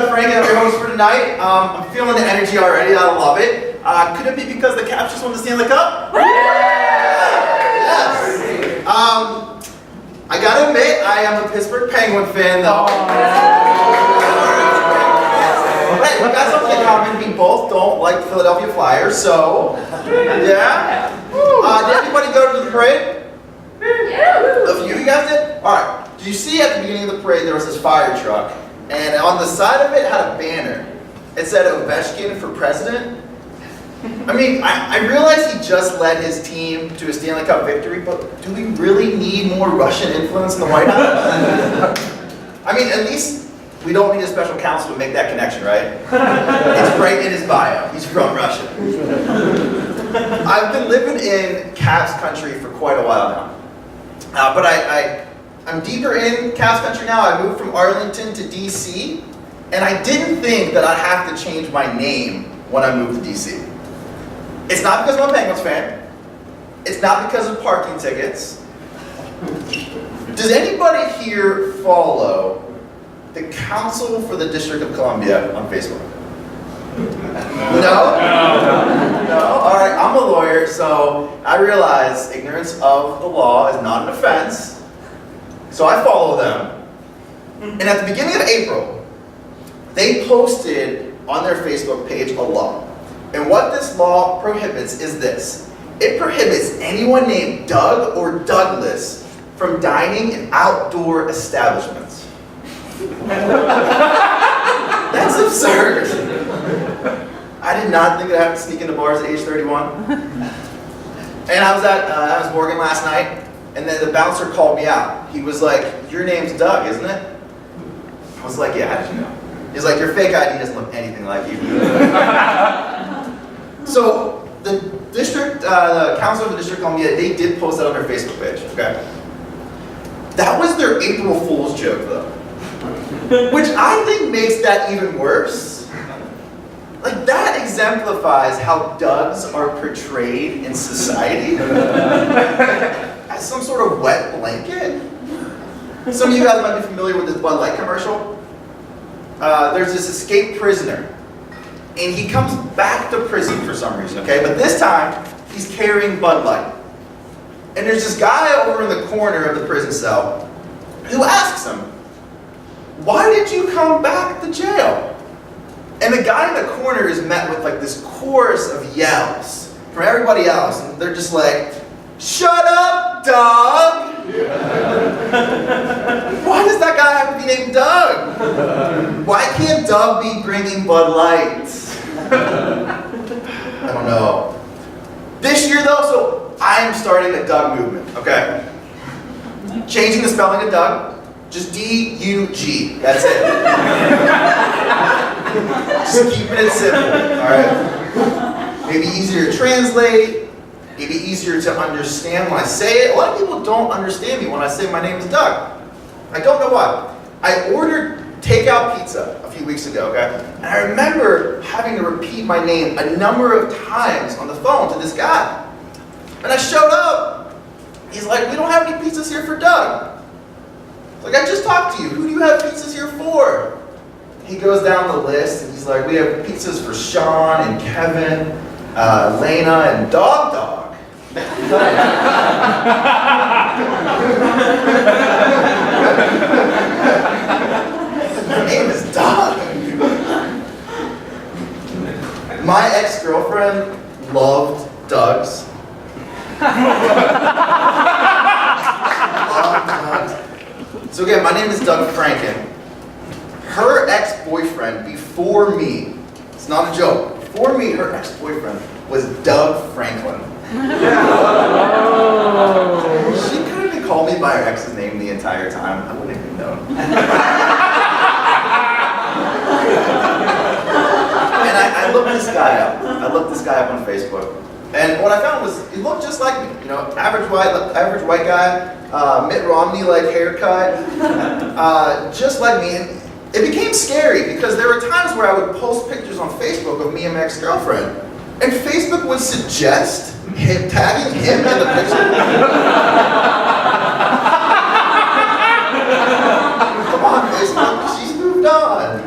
Francken, I'm your host for tonight. I'm feeling the energy already, I love it. Could it be because the Caps just won the Stanley Cup? Yes! I gotta admit, I am a Pittsburgh Penguin fan though. Hey, we got something in common, we both don't like the Philadelphia Flyers, so, yeah. Did everybody go to the parade? A few of you guys did? Alright, did you see at the beginning of the parade there was this fire truck? And on the side of it had a banner. It said Ovechkin for president. I mean, I realize he just led his team to a Stanley Cup victory, but do we really need more Russian influence in the White House? I mean, at least we don't need a special counsel to make that connection, right? It's right in his bio. He's from Russia. I've been living in Caps country for quite a while now. But I'm deeper in Caps country now. I moved from Arlington to DC, and I didn't think that I'd have to change my name when I moved to DC. It's not because I'm a Penguins fan. It's not because of parking tickets. Does anybody here follow the Council for the District of Columbia on Facebook? No? No? Alright, I'm a lawyer, so I realize ignorance of the law is not an offense. So I follow them. And at the beginning of April, they posted on their Facebook page a law. And what this law prohibits is this. It prohibits anyone named Doug or Douglas from dining in outdoor establishments. That's absurd. I did not think I'd have to sneak into bars at age 31. And I was at Morgan last night, and then the bouncer called me out. He was like, "Your name's Doug, isn't it?" I was like, "Yeah, how did you know?" He's like, "Your fake ID doesn't look anything like you." So the Council of the District of Columbia, they did post that on their Facebook page, okay? That was their April Fool's joke though. Which I think makes that even worse. Like that exemplifies how Dougs are portrayed in society. As some sort of wet blanket. Some of you guys might be familiar with this Bud Light commercial. There's this escaped prisoner. And he comes back to prison for some reason, okay? But this time, he's carrying Bud Light. And there's this guy over in the corner of the prison cell who asks him, "Why did you come back to jail?" And the guy in the corner is met with like this chorus of yells from everybody else. And they're just like, "Shut up, Doug!" Why does that guy have to be named Doug? Why can't Doug be bringing Bud Light? I don't know. This year though, so I am starting a Doug movement, okay? Changing the spelling of Doug, just D-U-G, that's it. Just keeping it simple, alright? Maybe easier to translate, maybe easier to understand when I say it. A lot of people don't understand me when I say my name is Doug. I don't know why. I ordered takeout pizza a few weeks ago, okay? And I remember having to repeat my name a number of times on the phone to this guy. And I showed up. He's like, "We don't have any pizzas here for Doug." Like, I just talked to you. Who do you have pizzas here for? He goes down the list and he's like, "We have pizzas for Sean and Kevin, Lena, and Dog Dog." Her name is Dog. My ex-girlfriend loved Doug's. So again, my name is Doug Francken. Her ex-boyfriend before me, it's not a joke, before me, her ex-boyfriend was Doug Franklin. She could have called me by her ex's name the entire time. I wouldn't even know. And I looked this guy up. I looked this guy up on Facebook. And what I found was, he looked just like me. You know, average white guy, Mitt Romney-like haircut, just like me. And it became scary because there were times where I would post pictures on Facebook of me and my ex-girlfriend. And Facebook would suggest tagging him in the picture. Come on, Facebook, she's moved on.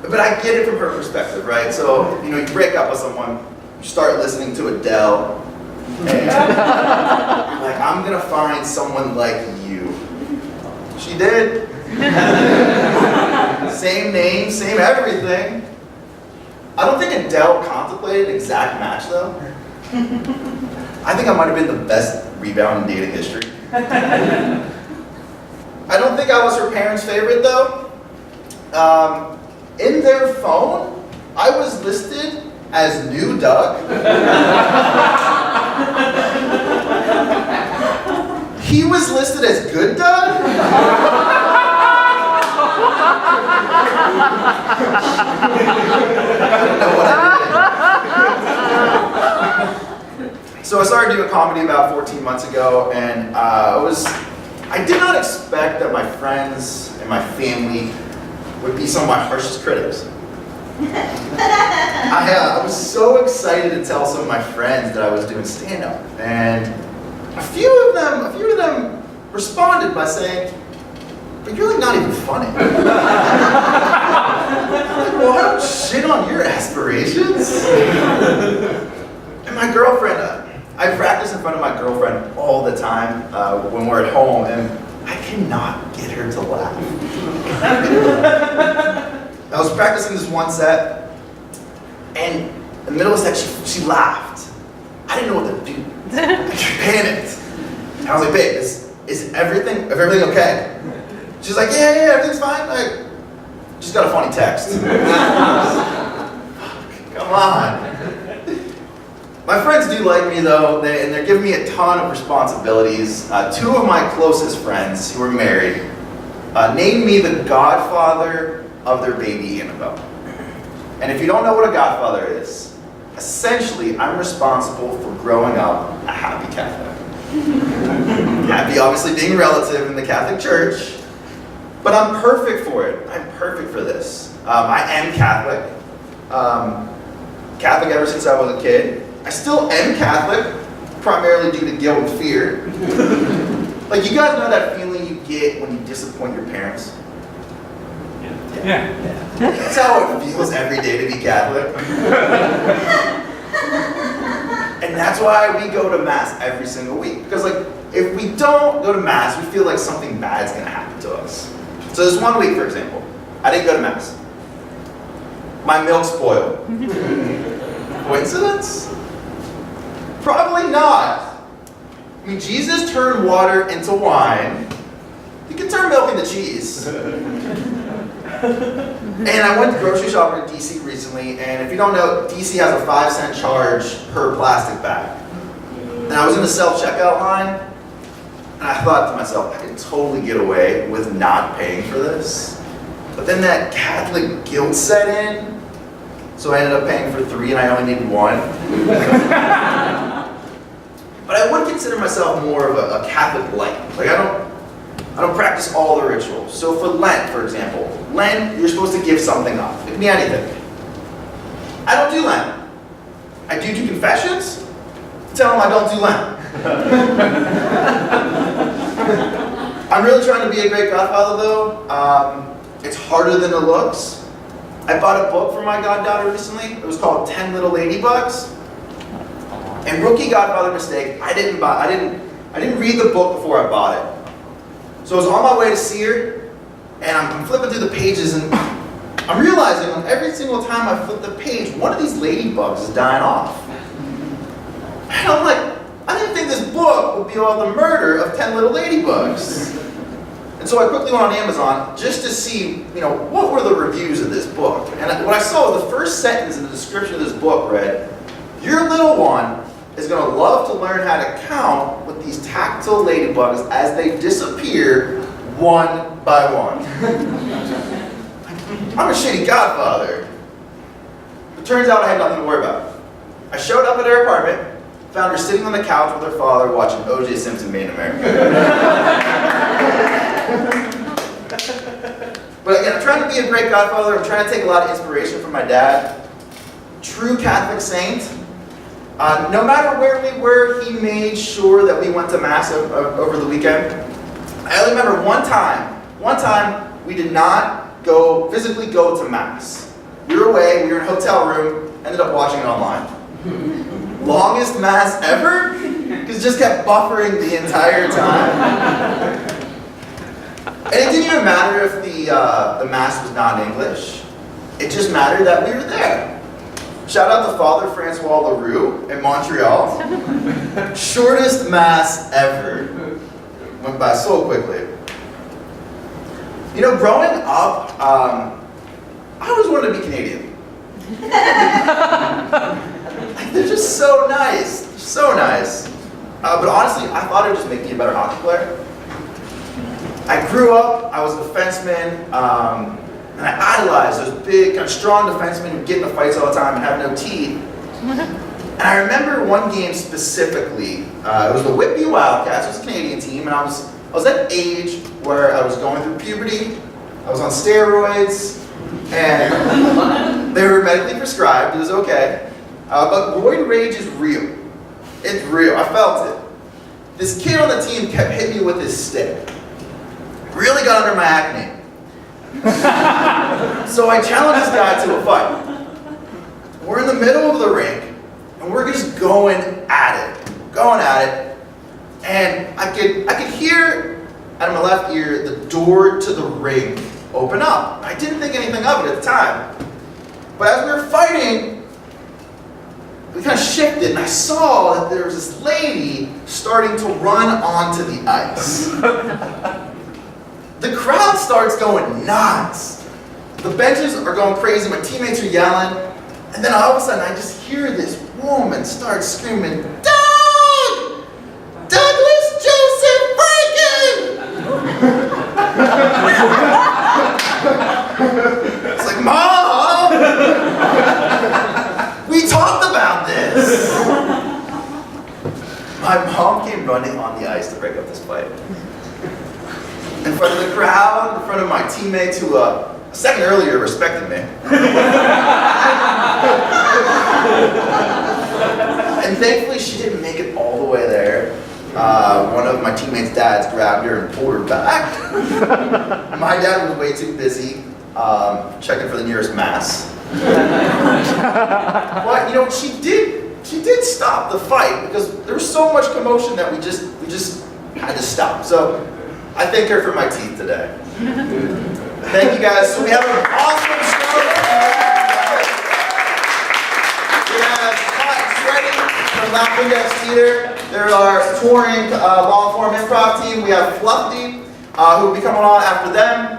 But I get it from her perspective, right? So, you break up with someone, you start listening to Adele, and like, I'm gonna find someone like you. She did. Same name, same everything. I don't think Adele contemplated an exact match though. I think I might have been the best rebound in dating history. I don't think I was her parents' favorite though. In their phone, I was listed as new Doug. He was listed as good Doug. I don't know what I did. So I started doing comedy about 14 months ago, and I did not expect that my friends and my family would be some of my harshest critics. I was so excited to tell some of my friends that I was doing stand-up, and a few of them responded by saying, "But you're like not even funny." I'm like, well, I don't shit on your aspirations. And my girlfriend, I practice in front of my girlfriend all the time when we're at home, and I cannot get her to laugh. I was practicing this one set, and in the middle of the set, she laughed. I didn't know what to do. I panicked. I was like, "Babe, is everything okay?" She's like, yeah, everything's fine. Like, just got a funny text. Come on. My friends do like me though, and they're giving me a ton of responsibilities. Two of my closest friends who are married named me the godfather of their baby Annabelle. And if you don't know what a godfather is, essentially I'm responsible for growing up a happy Catholic. Happy obviously being relative in the Catholic Church, but I'm perfect for it. I'm perfect for this. I am Catholic. Catholic ever since I was a kid. I still am Catholic, primarily due to guilt and fear. Like, you guys know that feeling you get when you disappoint your parents? Yeah. That's how it feels every day to be Catholic. And that's why we go to Mass every single week. Because like, if we don't go to Mass, we feel like something bad's gonna happen to us. So this one week, for example, I didn't go to Mass. My milk spoiled. Coincidence? Probably not. I mean, Jesus turned water into wine. You can turn milk into cheese. And I went grocery shopping in DC recently, and if you don't know, DC has a 5-cent charge per plastic bag. And I was in the self-checkout line, and I thought to myself, I could totally get away with not paying for this. But then that Catholic guilt set in, so I ended up paying for 3 and I only needed 1. But I would consider myself more of a Catholic light. Like, I don't practice all the rituals. So for Lent, for example, Lent, you're supposed to give something up. It can be anything. I don't do Lent. I do confessions. Tell them I don't do Lent. I'm really trying to be a great godfather though. It's harder than it looks. I bought a book for my goddaughter recently. It was called 10 Little Ladybugs. And rookie godfather mistake, I didn't read the book before I bought it. So I was on my way to see her, and I'm flipping through the pages, and I'm realizing on every single time I flip the page, one of these ladybugs is dying off. And I'm like, I didn't think this book would be all the murder of 10 little ladybugs. And so I quickly went on Amazon just to see, what were the reviews of this book. And what I saw was the first sentence in the description of this book read, "Your little one is going to love to learn how to count with these tactile ladybugs as they disappear one by one." I'm a shitty godfather. It turns out I had nothing to worry about. I showed up at her apartment, found her sitting on the couch with her father watching O.J. Simpson Made in America. But again, I'm trying to be a great godfather. I'm trying to take a lot of inspiration from my dad. True Catholic saint. No matter where we were, he made sure that we went to Mass over the weekend. I only remember one time we did not physically go to Mass. We were away, we were in a hotel room, ended up watching it online. Longest Mass ever? Because it just kept buffering the entire time. And it didn't even matter if the Mass was not in English. It just mattered that we were there. Shout out to Father Francois LaRue in Montreal. Shortest Mass ever. Went by so quickly. You know, growing up, I always wanted to be Canadian. Like, they're just so nice. They're so nice. But honestly, I thought it would just make me a better hockey player. I grew up, I was a defenseman, and I idolized those big, kind of strong defensemen who get in the fights all the time and have no teeth. And I remember one game specifically, it was the Whitby Wildcats, it was a Canadian team, and I was at age where I was going through puberty, I was on steroids, and they were medically prescribed, it was okay. But roid rage is real. It's real, I felt it. This kid on the team kept hitting me with his stick. Really got under my acne. So I challenged this guy to a fight. We're in the middle of the rink, and we're just going at it. And I could hear out of my left ear the door to the ring open up. I didn't think anything of it at the time. But as we were fighting, we kind of shifted, and I saw that there was this lady starting to run onto the ice. The crowd starts going nuts. The benches are going crazy, my teammates are yelling, and then all of a sudden I just hear this woman start screaming, "Doug! Douglas Joseph Francken!" It's like, Mom! We talked about this! My mom came running on the ice to break up this fight. In front of the crowd, in front of my teammates who a second earlier respected me. And thankfully she didn't make it all the way there. One of my teammates' dads grabbed her and pulled her back. My dad was way too busy checking for the nearest Mass. But you know, she did stop the fight because there was so much commotion that we just had to stop. So I thank her for my teeth today. Thank you guys. So we have an awesome show. We have Scott and Freddie from Laugh Index Theater. They're our touring long form improv team. We have Fluffy, who will be coming on after them.